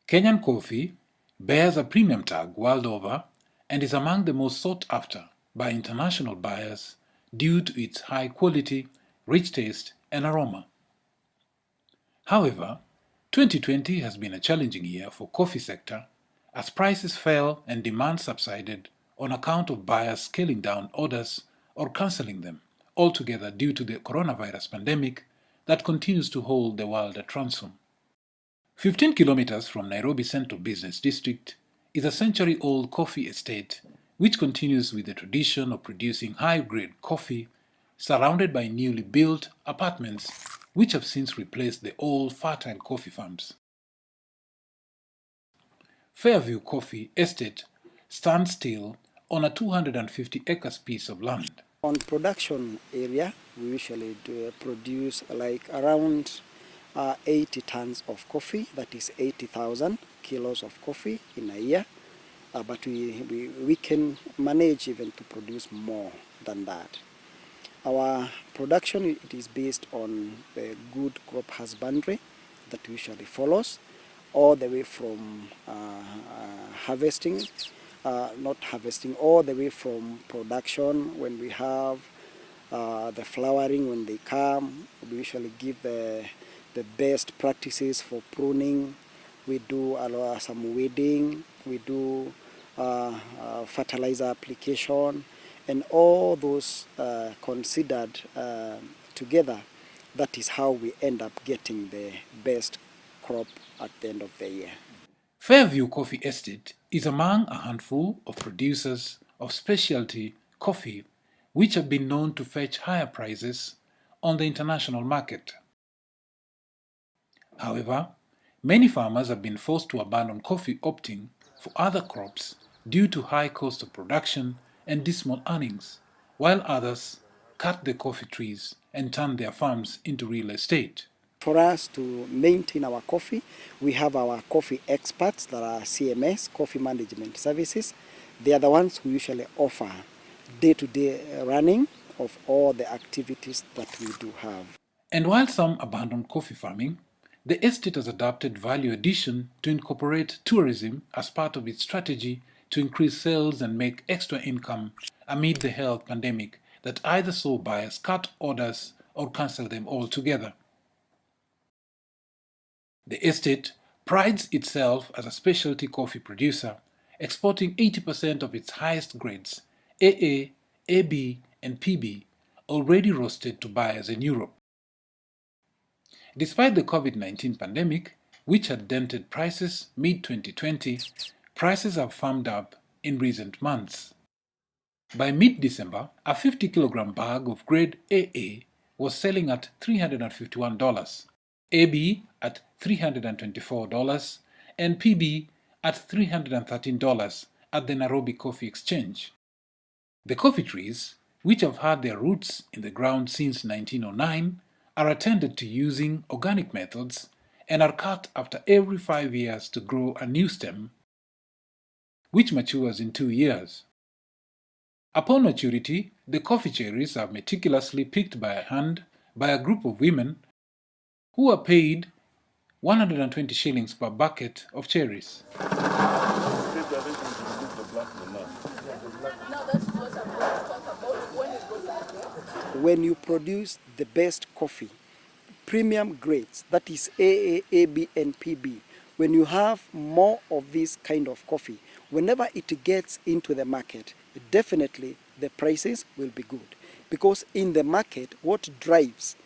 Kenyan coffee bears a premium tag world over and is among the most sought after by international buyers due to its high quality, rich taste, and aroma. However, 2020 has been a challenging year for coffee sector as prices fell and demand subsided on account of buyers scaling down orders or cancelling them altogether due to the coronavirus pandemic that continues to hold the world at ransom. 15 kilometers from Nairobi Central Business District is a century-old coffee estate which continues with the tradition of producing high-grade coffee surrounded by newly built apartments which have since replaced the old fertile coffee farms. Fairview Coffee Estate stands still on a 250 acres piece of land. On production area, we usually produce like around 80 tons of coffee, that is 80,000 kilos of coffee in a year, but we can manage even to produce more than that. Our production, it is based on the good crop husbandry that usually follows all the way from harvesting, all the way from production. When we have the flowering, when they come, we usually give the best practices for pruning. We do some weeding, we do fertilizer application, and all those considered together, that is how we end up getting the best crop at the end of the year. Fairview Coffee Estate is among a handful of producers of specialty coffee which have been known to fetch higher prices on the international market. However, many farmers have been forced to abandon coffee, opting for other crops due to high cost of production and dismal earnings, while others cut the coffee trees and turn their farms into real estate. For us to maintain our coffee, we have our coffee experts that are CMS, Coffee Management Services. They are the ones who usually offer day-to-day running of all the activities that we do have. And while some abandon coffee farming, the estate has adopted value addition to incorporate tourism as part of its strategy to increase sales and make extra income amid the health pandemic that either saw buyers cut orders or cancel them altogether. The estate prides itself as a specialty coffee producer, exporting 80% of its highest grades, AA, AB, and PB, already roasted to buyers in Europe. Despite the COVID-19 pandemic, which had dented prices mid-2020, prices have firmed up in recent months. By mid-December, a 50-kilogram bag of grade AA was selling at $351, AB at $324, and PB at $313 at the Nairobi Coffee Exchange. The coffee trees, which have had their roots in the ground since 1909, are attended to using organic methods and are cut after every 5 years to grow a new stem, which matures in 2 years. Upon maturity, the coffee cherries are meticulously picked by hand by a group of women who are paid 120 shillings per bucket of cherries. When you produce the best coffee, premium grades, that is AA, AB, and PB, when you have more of this kind of coffee, whenever it gets into the market, definitely the prices will be good. Because in the market, what drives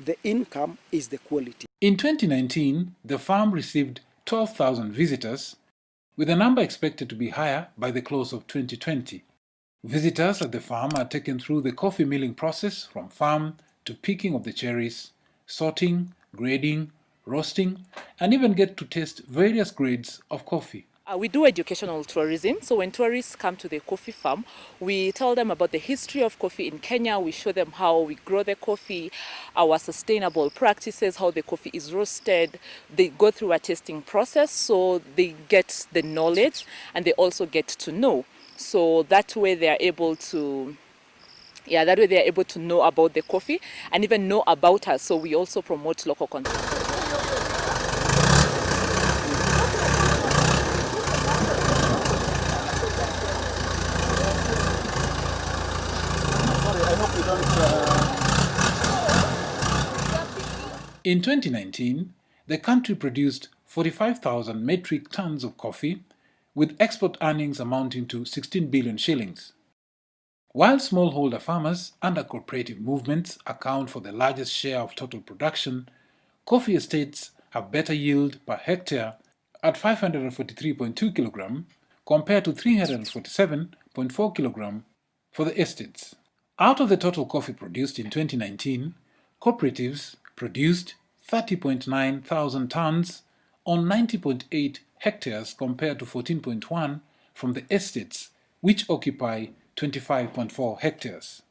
the income is the quality. In 2019, the farm received 12,000 visitors, with the number expected to be higher by the close of 2020. Visitors at the farm are taken through the coffee milling process from farm to picking of the cherries, sorting, grading, roasting, and even get to taste various grades of coffee. We do educational tourism, so when tourists come to the coffee farm, we tell them about the history of coffee in Kenya. We show them how we grow the coffee, our sustainable practices, how the coffee is roasted. They go through a tasting process, so they get the knowledge and they also get to know. So that way they are able to Yeah, that way they are able to know about the coffee and even know about us. So we also promote local content. In 2019, the country produced 45,000 metric tons of coffee, with export earnings amounting to 16 billion shillings. While smallholder farmers under cooperative movements account for the largest share of total production, coffee estates have better yield per hectare at 543.2 kg compared to 347.4 kg for the estates. Out of the total coffee produced in 2019, cooperatives produced 30.9 thousand tons on 90.8 hectares compared to 14.1 from the estates, which occupy 25.4 hectares.